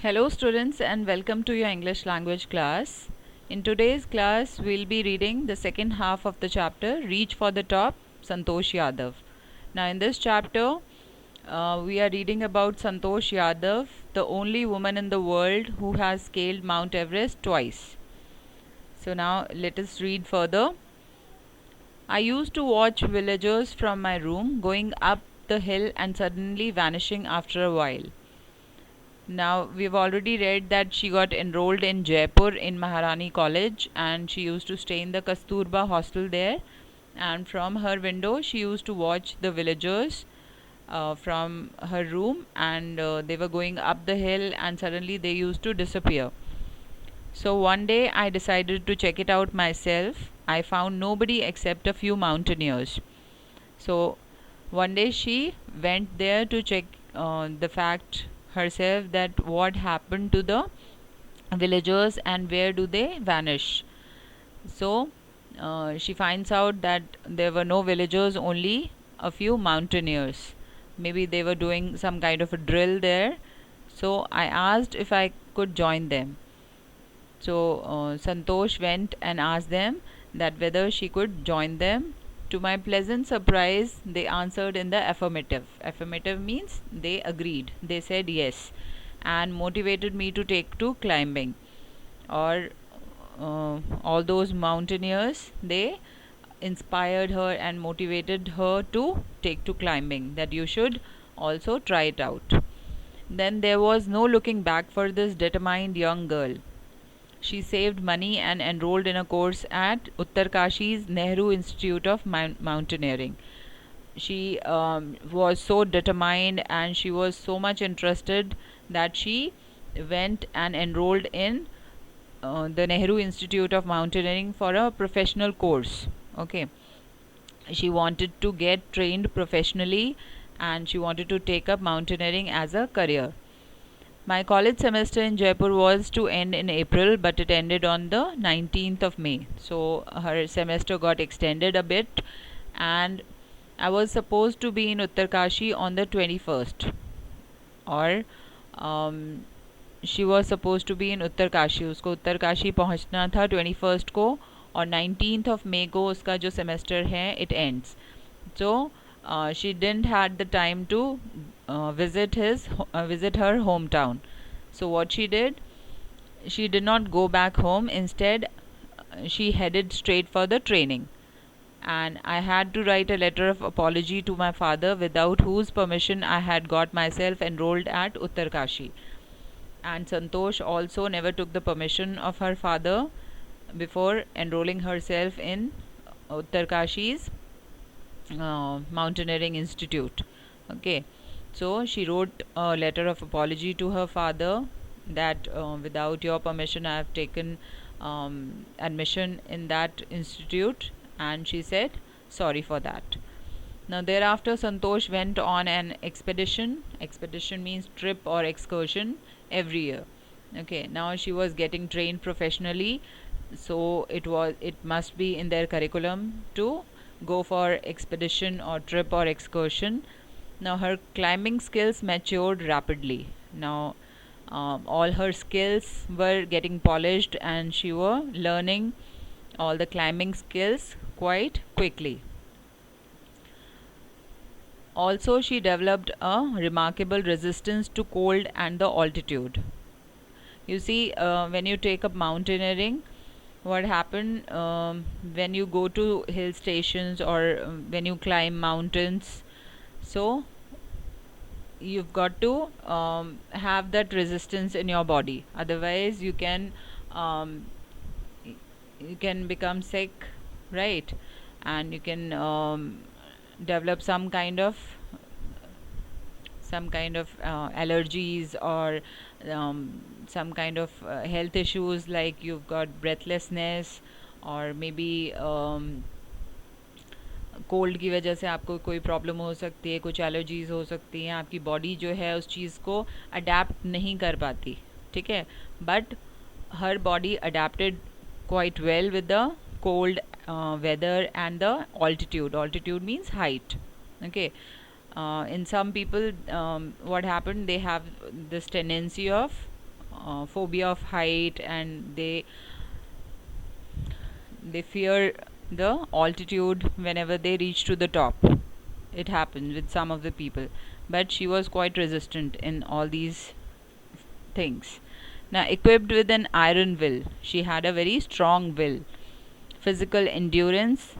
Hello students and welcome to your English language class. In today's class we'll be reading the second half of the chapter Reach for the Top, Santosh Yadav. Now in this chapter we are reading about Santosh Yadav, the only woman in the world who has scaled Mount Everest twice. So now let us read further. I used to watch villagers from my room going up the hill and suddenly vanishing after a while. Now, we've already read that she got enrolled in Jaipur in Maharani College and she used to stay in the Kasturba hostel there. And from her window, she used to watch the villagers from her room, and they were going up the hill and suddenly they used to disappear. So one day I decided to check it out myself. I found nobody except a few mountaineers. So one day she went there to check the fact herself that what happened to the villagers and where do they vanish. So she finds out that there were no villagers, only a few mountaineers. Maybe they were doing some kind of a drill there. So I asked if I could join them. So Santosh went and asked them that whether she could join them. To my pleasant surprise, they answered in the affirmative. Affirmative means they agreed. They said yes and motivated me to take to climbing. Or all those mountaineers, they inspired her and motivated her to take to climbing, that you should also try it out. Then there was no looking back for this determined young girl. She saved money and enrolled in a course at Uttarkashi's Nehru Institute of Mountaineering. She was so determined and she was so much interested that she went and enrolled in the Nehru Institute of Mountaineering for a professional course. Okay, she wanted to get trained professionally and she wanted to take up mountaineering as a career. My college semester in Jaipur was to end in April, but it ended on the 19th of May. So her semester got extended a bit, and I was supposed to be in Uttarkashi on the 21st. और she was supposed to be in Uttarkashi. उसको उत्तरकाशी पहुंचना था 21st को, और 19th of May को उसका जो semester है it ends. So she didn't had the time to visit her hometown. So what she did, she did not go back home. Instead, she headed straight for the training. And I had to write a letter of apology to my father, without whose permission I had got myself enrolled at Uttarkashi. And Santosh also never took the permission of her father before enrolling herself in Uttarkashi's Mountaineering Institute. Okay, so she wrote a letter of apology to her father that without your permission I have taken admission in that institute, and she said sorry for that. Now thereafter Santosh went on an expedition. Expedition means trip or excursion every year. Okay, now she was getting trained professionally, so it must be in their curriculum to go for expedition or trip or excursion. Now her climbing skills matured rapidly. Now all her skills were getting polished and she was learning all the climbing skills quite quickly. Also, she developed a remarkable resistance to cold and the altitude. You see, when you take up mountaineering, what happened when you go to hill stations or when you climb mountains, so you've got to have that resistance in your body, otherwise you can become sick, right? And you can develop some kind of allergies or some kind of health issues, like you've got breathlessness और may be cold की वजह से आपको कोई problem हो सकती है, कुछ एलर्जीज़ हो सकती हैं, आपकी बॉडी जो है उस चीज़ को अडेप्ट नहीं कर पाती. ठीक है, but her body adapted quite well with the cold weather and the altitude. Altitude means height. Okay, in some people what happened, they have this tendency of phobia of height, and they fear the altitude whenever they reach to the top. It happens with some of the people, but she was quite resistant in all these things. Now, equipped with an iron will, she had a very strong will, physical endurance,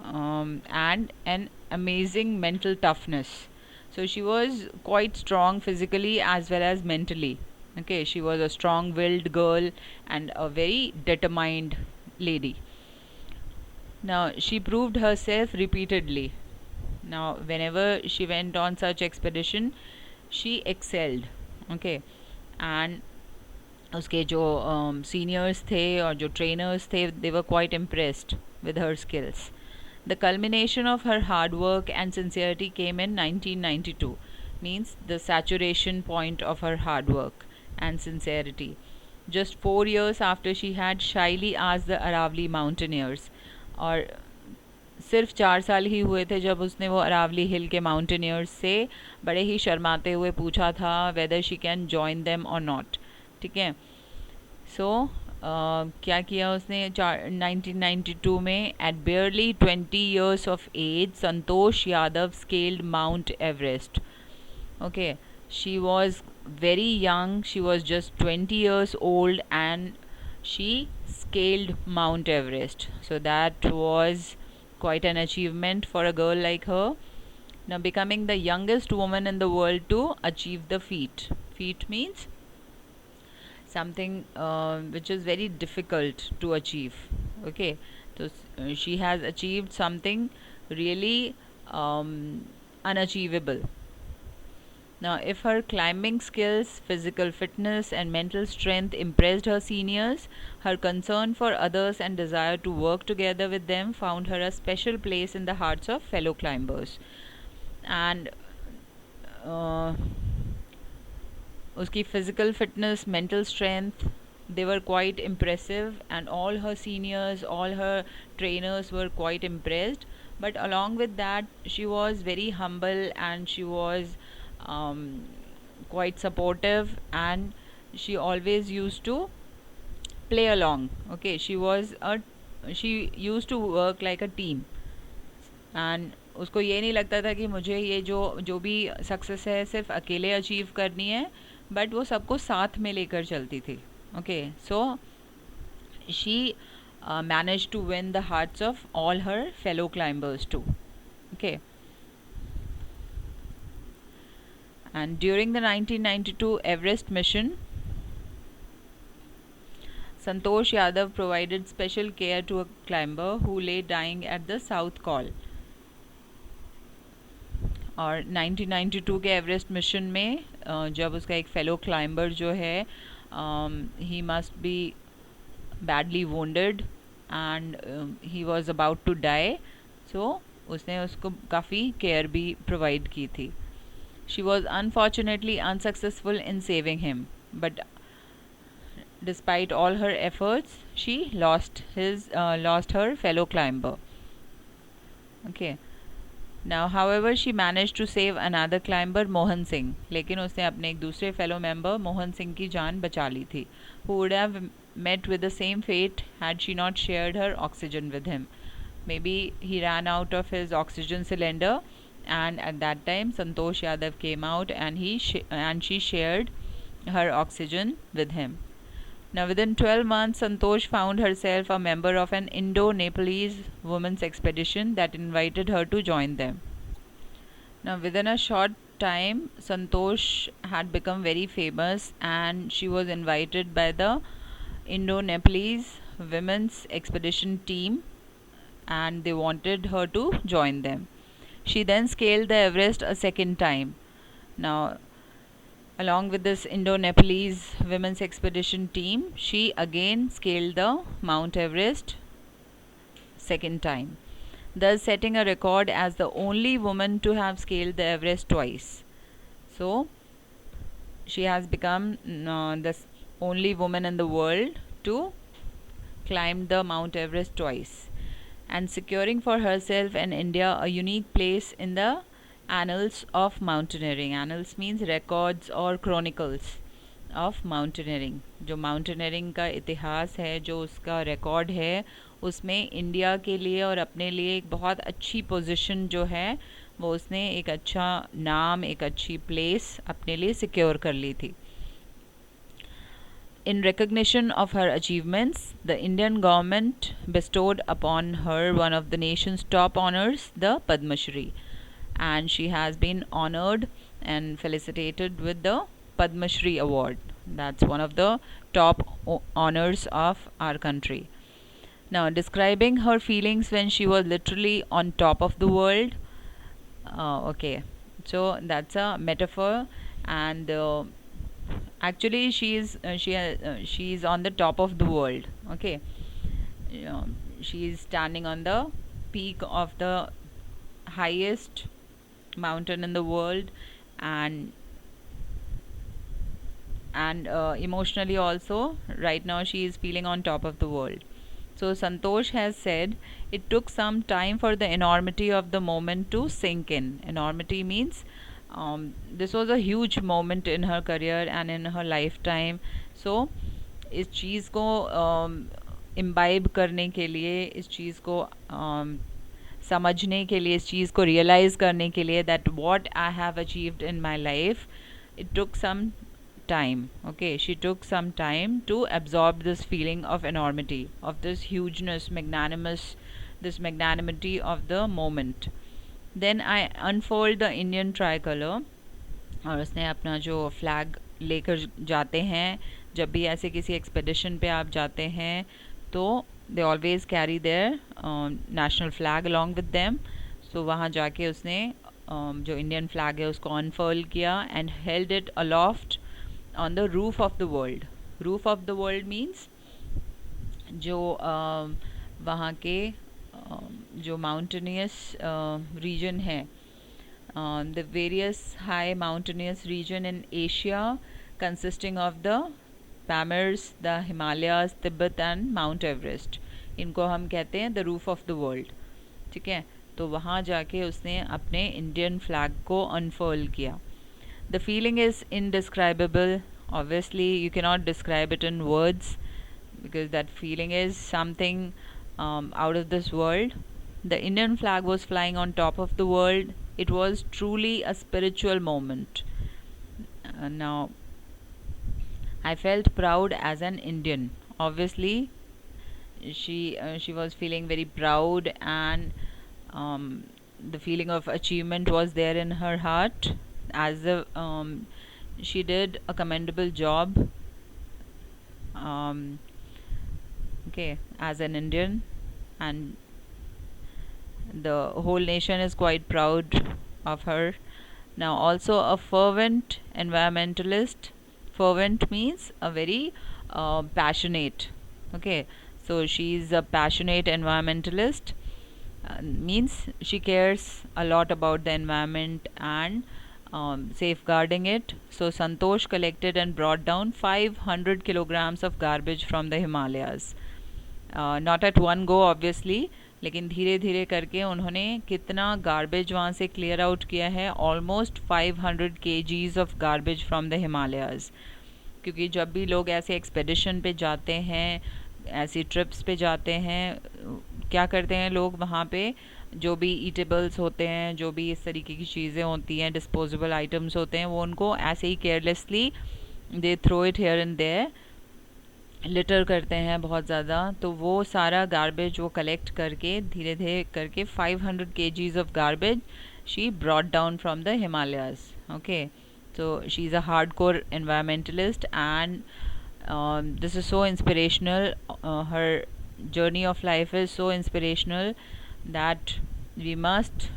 and an amazing mental toughness. So she was quite strong physically as well as mentally. Okay, she was a strong willed girl and a very determined lady. Now, she proved herself repeatedly. Now, whenever she went on such expedition, she excelled. Okay, and उसके जो seniors थे और जो trainers थे, they were quite impressed with her skills. The culmination of her hard work and sincerity came in 1992, means the saturation point of her hard work and sincerity. Just 4 years after she had shyly asked the Aravali mountaineers, और सिर्फ 4 साल ही हुए थे जब उसने वो अरावली हिल के mountaineers से बड़े ही शर्माते हुए पूछा था whether she can join them और नॉट. ठीक है, सो क्या किया उसने 1992 में. At barely 20 years of age Santosh Yadav scaled Mount Everest. Okay, she was very young, she was just 20 years old, and she scaled Mount Everest. So that was quite an achievement for a girl like her. Now, becoming the youngest woman in the world to achieve the feat. Feat means something which is very difficult to achieve. Okay, so she has achieved something really unachievable. Now, if her climbing skills, physical fitness, and mental strength impressed her seniors, her concern for others and desire to work together with them found her a special place in the hearts of fellow climbers. And उसकी physical fitness, mental strength, they were quite impressive, and all her seniors, all her trainers were quite impressed. But along with that, she was very humble, and she was quite supportive, and she always used to play along. Okay, she used to work like a team, and उसको ये नहीं लगता था कि मुझे ये जो भी सक्सेस है सिर्फ अकेले अचीव करनी है, बट वो सबको साथ में लेकर चलती थी. Okay, so she managed to win the hearts of all her fellow climbers too. Okay, and during the 1992 Everest mission, Santosh Yadav provided special care to a climber who lay dying at the South Col. और 1992 के Everest mission में जब उसका एक fellow climber जो है, he must be badly wounded and he was about to die, so उसने उसको काफ़ी केयर भी प्रोवाइड की थी. She was unfortunately unsuccessful in saving him, but despite all her efforts, she lost her fellow climber. Okay, now however she managed to save another climber, Mohan Singh. लेकिन उसने अपने एक दूसरे fellow member मोहन सिंह की जान बचा ली थी, who would have met with the same fate had she not shared her oxygen with him. Maybe he ran out of his oxygen cylinder, and at that time Santosh Yadav came out, and she shared her oxygen with him. Now, within 12 months, Santosh found herself a member of an Indo-Nepalese women's expedition that invited her to join them. Now, within a short time, Santosh had become very famous, and she was invited by the Indo-Nepalese women's expedition team, and they wanted her to join them. She then scaled the Everest a second time. Now, along with this Indo-Nepalese women's expedition team, she again scaled the Mount Everest second time, thus setting a record as the only woman to have scaled the Everest twice. So, she has become the only woman in the world to climb the Mount Everest twice, and securing for herself and India a unique place in the annals of mountaineering. Annals means records or chronicles of mountaineering. जो mountaineering का इतिहास है, जो उसका record है, उसमें India के लिए और अपने लिए एक बहुत अच्छी पोजीशन जो है वो उसने एक अच्छा नाम, एक अच्छी प्लेस अपने लिए सिक्योर कर ली थी। In recognition of her achievements, the Indian government bestowed upon her one of the nation's top honors, the Padma Shri, and she has been honored and felicitated with the Padma Shri award. That's one of the top honors of our country. Now, describing her feelings when she was literally on top of the world. Okay, so that's a metaphor, and actually she is on the top of the world. Okay, she is standing on the peak of the highest mountain in the world, and emotionally also right now she is feeling on top of the world. So Santosh has said it took some time for the enormity of the moment to sink in. Enormity means this was a huge moment in her career and in her lifetime. So इस चीज़ को imbibe करने के लिए, इस चीज़ को समझने के लिए, इस चीज़ को रियलाइज़ करने के लिए that what I have achieved in my life, it took some time. Okay, she took some time to absorb this feeling of enormity, of this hugeness, this magnanimity of the moment. Then I unfold the Indian tricolor, और उसने अपना जो flag लेकर जाते हैं, जब भी ऐसे किसी एक्सपेडिशन पे आप जाते हैं तो they always carry their national flag along with them. So वहाँ जाके उसने जो इंडियन फ्लैग है उसको अनफर्ल किया and held it aloft on the roof of the world. Roof of the world means जो वहाँ के जो माउंटेनियस रीजन है, the various high mountainous region in Asia consisting of the Pamirs, the Himalayas, Tibet and Mount Everest. इनको हम कहते हैं the roof of the world. ठीक है, तो वहाँ जाके उसने अपने इंडियन फ्लैग को अनफर्ल किया. The feeling is indescribable. Obviously you cannot describe it in words because that feeling is something out of this world. The Indian flag was flying on top of the world. It was truly a spiritual moment. Now, I felt proud as an Indian. Obviously, she was feeling very proud, and the feeling of achievement was there in her heart. As she did a commendable job. Okay, as an Indian, and the whole nation is quite proud of her. Now, also a fervent environmentalist. Fervent means a very passionate. Okay, so she's a passionate environmentalist. Means she cares a lot about the environment and safeguarding it. So Santosh collected and brought down 500 kilograms of garbage from the Himalayas. Not at one go obviously, लेकिन धीरे धीरे करके उन्होंने कितना garbage वहाँ से clear out किया है. Almost 500 kgs of garbage from the Himalayas. क्योंकि जब भी लोग ऐसे एक्सपेडिशन पे जाते हैं, ऐसी ट्रिप्स पे जाते हैं, क्या करते हैं लोग वहाँ पे जो भी ईटेबल्स होते हैं, जो भी इस तरीके की चीज़ें होती हैं, डिस्पोजेबल आइटम्स होते हैं, वो उनको ऐसे ही carelessly they throw it here and there, litter करते हैं बहुत ज़्यादा. तो वो सारा गार्बेज वो कलेक्ट करके धीरे धीरे करके 500 kgs of garbage she brought down from the Himalayas. Okay, so she's a hardcore environmentalist, and this is so inspirational. Her journey of life is so inspirational that we must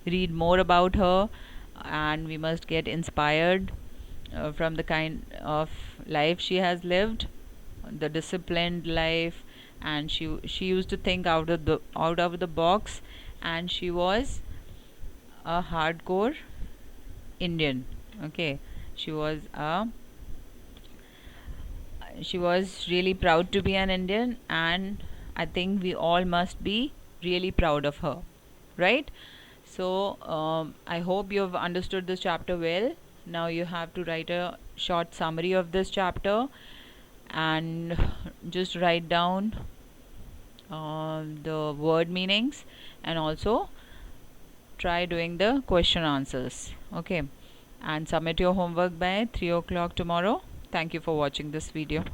read more about her, and we must get inspired from the kind of life she has lived, the disciplined life, and she used to think out of the box, and she was a hardcore Indian. Okay, she was really proud to be an Indian, and I think we all must be really proud of her, right? So I hope you have understood this chapter well. Now you have to write a short summary of this chapter and just write down the word meanings, and also try doing the question answers. Okay, and submit your homework by 3 o'clock tomorrow. Thank you for watching this video.